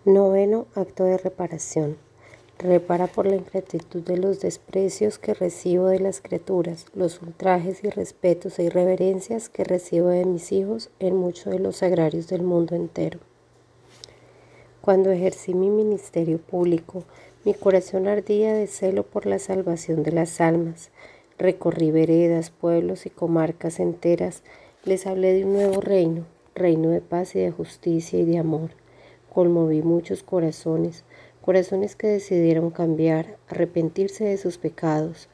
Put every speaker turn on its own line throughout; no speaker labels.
Noveno acto de reparación. Repara por la ingratitud de los desprecios que recibo de las criaturas, los ultrajes, irrespetos e irreverencias que recibo de mis hijos en muchos de los agrarios del mundo entero. Cuando ejercí mi ministerio público, mi corazón ardía de celo por la salvación de las almas. Recorrí veredas, pueblos y comarcas enteras. Les hablé de un nuevo reino, reino de paz y de justicia y de amor. Conmoví muchos corazones, corazones que decidieron cambiar, arrepentirse de sus pecados,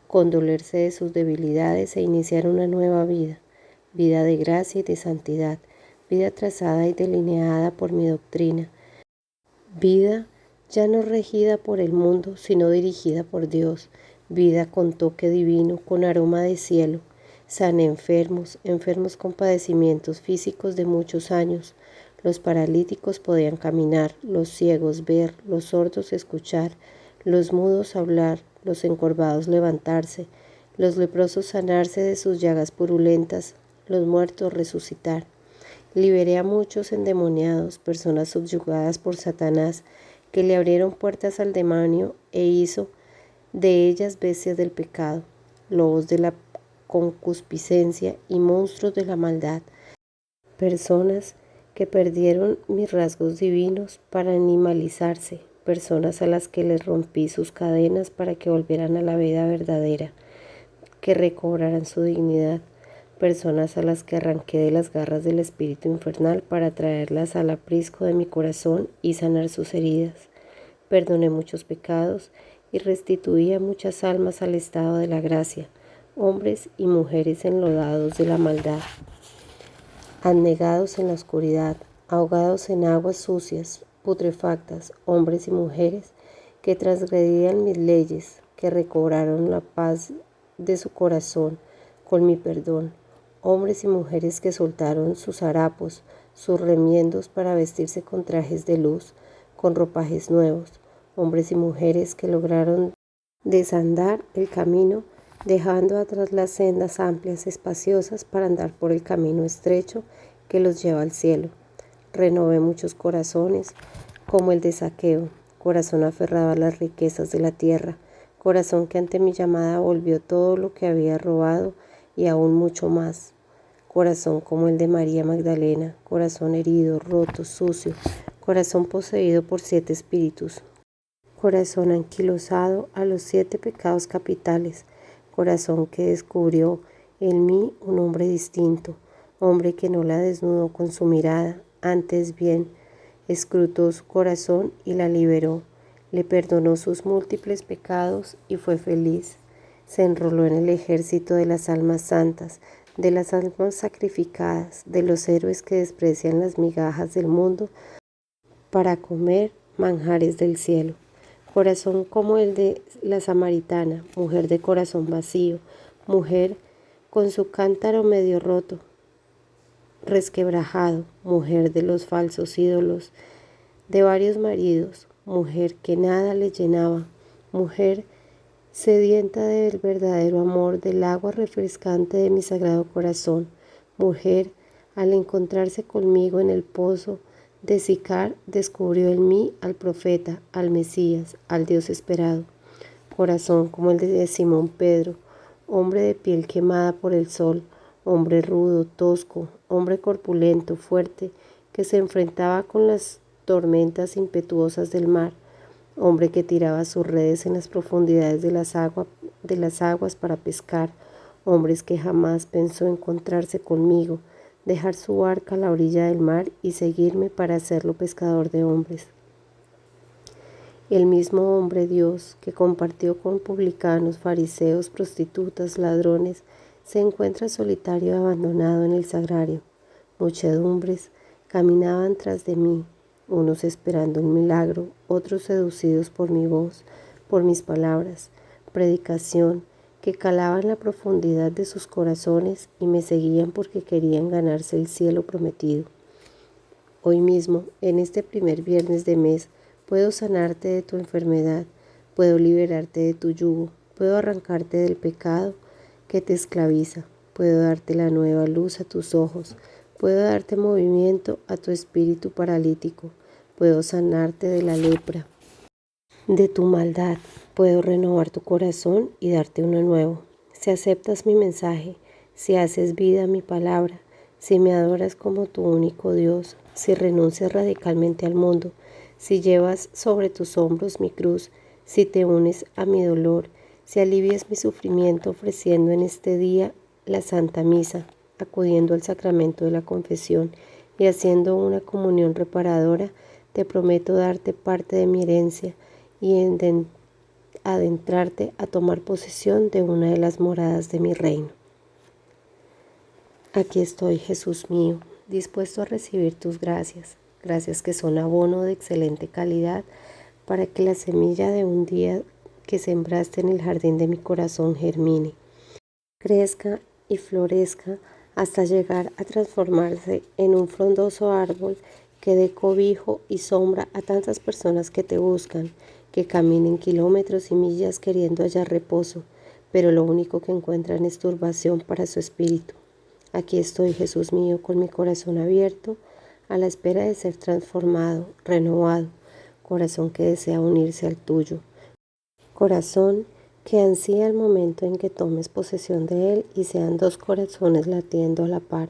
condolerse de sus debilidades e iniciar una nueva vida, vida de gracia y de santidad, vida trazada y delineada por mi doctrina, vida ya no regida por el mundo, sino dirigida por Dios, vida con toque divino, con aroma de cielo. Sané enfermos, enfermos con padecimientos físicos de muchos años. Los paralíticos podían caminar, los ciegos ver, los sordos escuchar, los mudos hablar, los encorvados levantarse, los leprosos sanarse de sus llagas purulentas, los muertos resucitar. Liberé a muchos endemoniados, personas subyugadas por Satanás, que le abrieron puertas al demonio e hizo de ellas bestias del pecado, lobos de la concupiscencia y monstruos de la maldad. Personas que perdieron mis rasgos divinos para animalizarse, personas a las que les rompí sus cadenas para que volvieran a la vida verdadera, que recobraran su dignidad, personas a las que arranqué de las garras del espíritu infernal para traerlas al aprisco de mi corazón y sanar sus heridas. Perdoné muchos pecados y restituí a muchas almas al estado de la gracia, hombres y mujeres enlodados de la maldad, anegados en la oscuridad, ahogados en aguas sucias, putrefactas, hombres y mujeres que transgredían mis leyes, que recobraron la paz de su corazón con mi perdón, hombres y mujeres que soltaron sus harapos, sus remiendos para vestirse con trajes de luz, con ropajes nuevos, hombres y mujeres que lograron desandar el camino, dejando atrás las sendas amplias, espaciosas, para andar por el camino estrecho que los lleva al cielo. Renové muchos corazones, como el de Zaqueo, corazón aferrado a las riquezas de la tierra, corazón que ante mi llamada volvió todo lo que había robado y aún mucho más. Corazón como el de María Magdalena, corazón herido, roto, sucio, corazón poseído por 7 espíritus, corazón anquilosado a los 7 pecados capitales, corazón que descubrió en mí un hombre distinto, hombre que no la desnudó con su mirada, antes bien escrutó su corazón y la liberó, le perdonó sus múltiples pecados y fue feliz. Se enroló en el ejército de las almas santas, de las almas sacrificadas, de los héroes que desprecian las migajas del mundo para comer manjares del cielo. Corazón como el de la samaritana, mujer de corazón vacío, mujer con su cántaro medio roto, resquebrajado, mujer de los falsos ídolos, de varios maridos, mujer que nada le llenaba, mujer sedienta del verdadero amor, del agua refrescante de mi sagrado corazón, mujer, al encontrarse conmigo en el pozo de Sicar, descubrió en mí al profeta, al Mesías, al Dios esperado. Corazón como el de Simón Pedro, hombre de piel quemada por el sol, hombre rudo, tosco, hombre corpulento, fuerte, que se enfrentaba con las tormentas impetuosas del mar, hombre que tiraba sus redes en las profundidades de las aguas para pescar, hombres que jamás pensó encontrarse conmigo, dejar su barca a la orilla del mar y seguirme para hacerlo pescador de hombres. El mismo hombre Dios que compartió con publicanos, fariseos, prostitutas, ladrones, se encuentra solitario y abandonado en el sagrario. Muchedumbres caminaban tras de mí, unos esperando un milagro, otros seducidos por mi voz, por mis palabras, predicación, que calaba en la profundidad de sus corazones y me seguían porque querían ganarse el cielo prometido. Hoy mismo, en este primer viernes de mes, puedo sanarte de tu enfermedad, puedo liberarte de tu yugo, puedo arrancarte del pecado que te esclaviza, puedo darte la nueva luz a tus ojos, puedo darte movimiento a tu espíritu paralítico, puedo sanarte de la lepra, de tu maldad, puedo renovar tu corazón y darte uno nuevo. Si aceptas mi mensaje, si haces vida a mi palabra, si me adoras como tu único Dios, si renuncias radicalmente al mundo, si llevas sobre tus hombros mi cruz, si te unes a mi dolor, si alivias mi sufrimiento ofreciendo en este día la Santa Misa, acudiendo al sacramento de la confesión y haciendo una comunión reparadora, te prometo darte parte de mi herencia y adentrarte a tomar posesión de una de las moradas de mi reino. Aquí estoy, Jesús mío, dispuesto a recibir tus gracias, gracias que son abono de excelente calidad para que la semilla de un día que sembraste en el jardín de mi corazón germine, crezca y florezca hasta llegar a transformarse en un frondoso árbol que dé cobijo y sombra a tantas personas que te buscan, que caminen kilómetros y millas queriendo hallar reposo, pero lo único que encuentran es turbación para su espíritu. Aquí estoy, Jesús mío, con mi corazón abierto, a la espera de ser transformado, renovado, corazón que desea unirse al tuyo, corazón que ansía el momento en que tomes posesión de él y sean dos corazones latiendo a la par,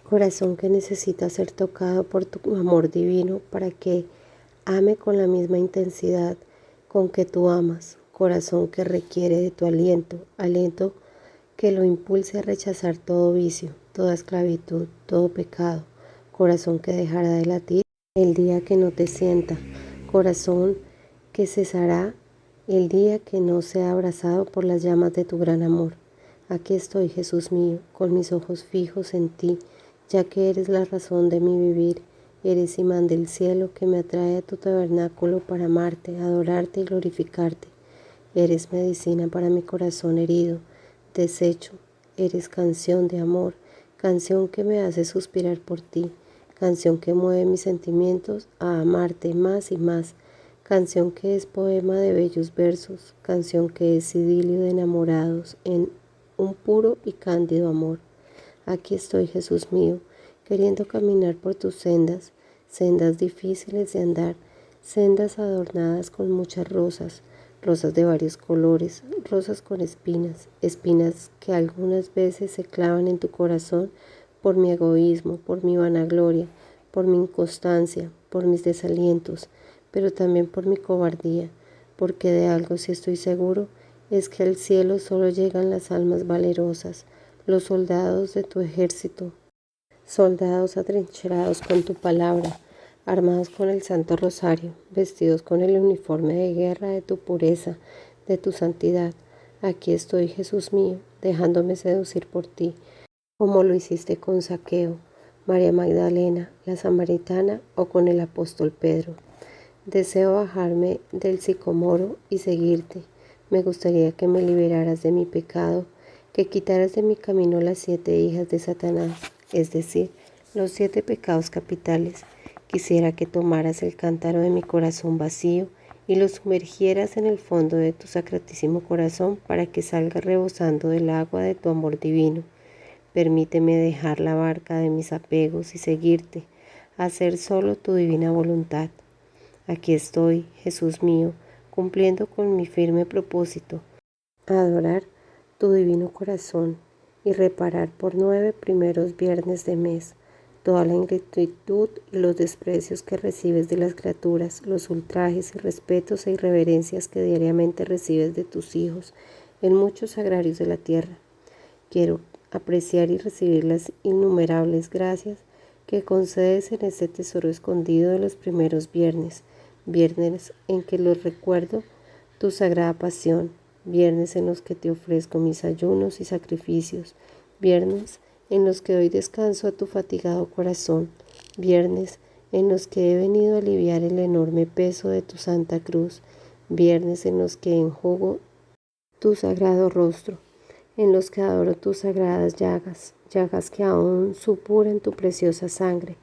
corazón que necesita ser tocado por tu amor divino para que ame con la misma intensidad con que tú amas, corazón que requiere de tu aliento, aliento que lo impulse a rechazar todo vicio, toda esclavitud, todo pecado, corazón que dejará de latir el día que no te sienta, corazón que cesará el día que no sea abrazado por las llamas de tu gran amor. Aquí estoy, Jesús mío, con mis ojos fijos en ti, ya que eres la razón de mi vivir, eres imán del cielo que me atrae a tu tabernáculo para amarte, adorarte y glorificarte. Eres medicina para mi corazón herido, deshecho, eres canción de amor, canción que me hace suspirar por ti, canción que mueve mis sentimientos a amarte más y más, canción que es poema de bellos versos, canción que es idilio de enamorados en un puro y cándido amor. Aquí estoy, Jesús mío, queriendo caminar por tus sendas, sendas difíciles de andar, sendas adornadas con muchas rosas, rosas de varios colores, rosas con espinas, espinas que algunas veces se clavan en tu corazón por mi egoísmo, por mi vanagloria, por mi inconstancia, por mis desalientos, pero también por mi cobardía, porque de algo sí estoy seguro, es que al cielo solo llegan las almas valerosas, los soldados de tu ejército, soldados atrincherados con tu palabra, armados con el Santo Rosario, vestidos con el uniforme de guerra de tu pureza, de tu santidad. Aquí estoy, Jesús mío, dejándome seducir por ti, como lo hiciste con Zaqueo, María Magdalena, la Samaritana o con el apóstol Pedro. Deseo bajarme del sicomoro y seguirte. Me gustaría que me liberaras de mi pecado, que quitaras de mi camino las 7 hijas de Satanás, es decir, los 7 pecados capitales. Quisiera que tomaras el cántaro de mi corazón vacío y lo sumergieras en el fondo de tu sacratísimo corazón para que salga rebosando del agua de tu amor divino. Permíteme dejar la barca de mis apegos y seguirte, hacer solo tu divina voluntad. Aquí estoy, Jesús mío, cumpliendo con mi firme propósito, adorar tu divino corazón y reparar por 9 primeros viernes de mes toda la ingratitud y los desprecios que recibes de las criaturas, los ultrajes, irrespetos e irreverencias que diariamente recibes de tus hijos en muchos agrarios de la tierra. Quiero apreciar y recibir las innumerables gracias que concedes en este tesoro escondido de los primeros viernes, viernes en que los recuerdo tu sagrada pasión, viernes en los que te ofrezco mis ayunos y sacrificios, viernes en los que doy descanso a tu fatigado corazón, viernes en los que he venido a aliviar el enorme peso de tu santa cruz, viernes en los que enjugo tu sagrado rostro, en los que adoro tus sagradas llagas, llagas que aún supuran tu preciosa sangre,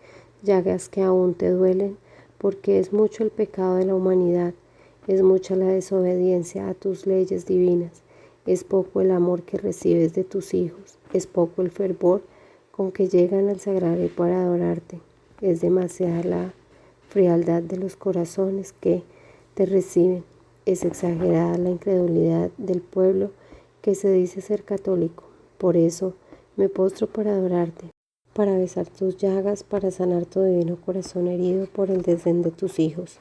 llagas que aún te duelen, porque es mucho el pecado de la humanidad, es mucha la desobediencia a tus leyes divinas, es poco el amor que recibes de tus hijos, es poco el fervor con que llegan al sagrario para adorarte, es demasiada la frialdad de los corazones que te reciben. Es exagerada la incredulidad del pueblo que se dice ser católico. Por eso me postro para adorarte, para besar tus llagas, para sanar tu divino corazón herido por el desdén de tus hijos.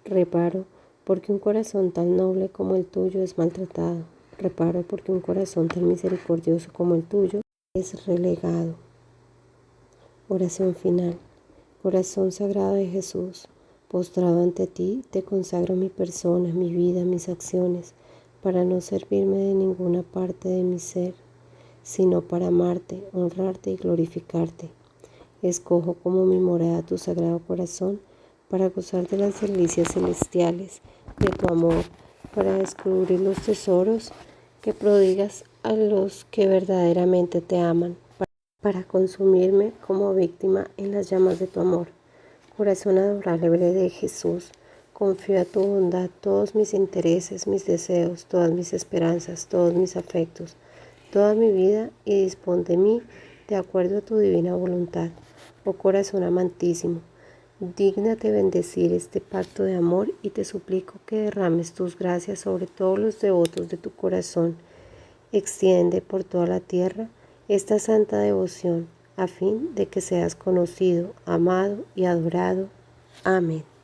Reparo porque un corazón tan noble como el tuyo es maltratado. Reparo porque un corazón tan misericordioso como el tuyo es relegado. Oración final. Corazón sagrado de Jesús, postrado ante ti, te consagro mi persona, mi vida, mis acciones, para no servirme de ninguna parte de mi ser, sino para amarte, honrarte y glorificarte. Escojo como mi morada tu sagrado corazón, para gozar de las delicias celestiales de tu amor, para descubrir los tesoros que prodigas a los que verdaderamente te aman, para consumirme como víctima en las llamas de tu amor. Corazón adorable de Jesús, confío a tu bondad todos mis intereses, mis deseos, todas mis esperanzas, todos mis afectos, toda mi vida, y dispón de mí de acuerdo a tu divina voluntad. Oh corazón amantísimo, dígnate bendecir este pacto de amor y te suplico que derrames tus gracias sobre todos los devotos de tu corazón. Extiende por toda la tierra esta santa devoción, a fin de que seas conocido, amado y adorado. Amén.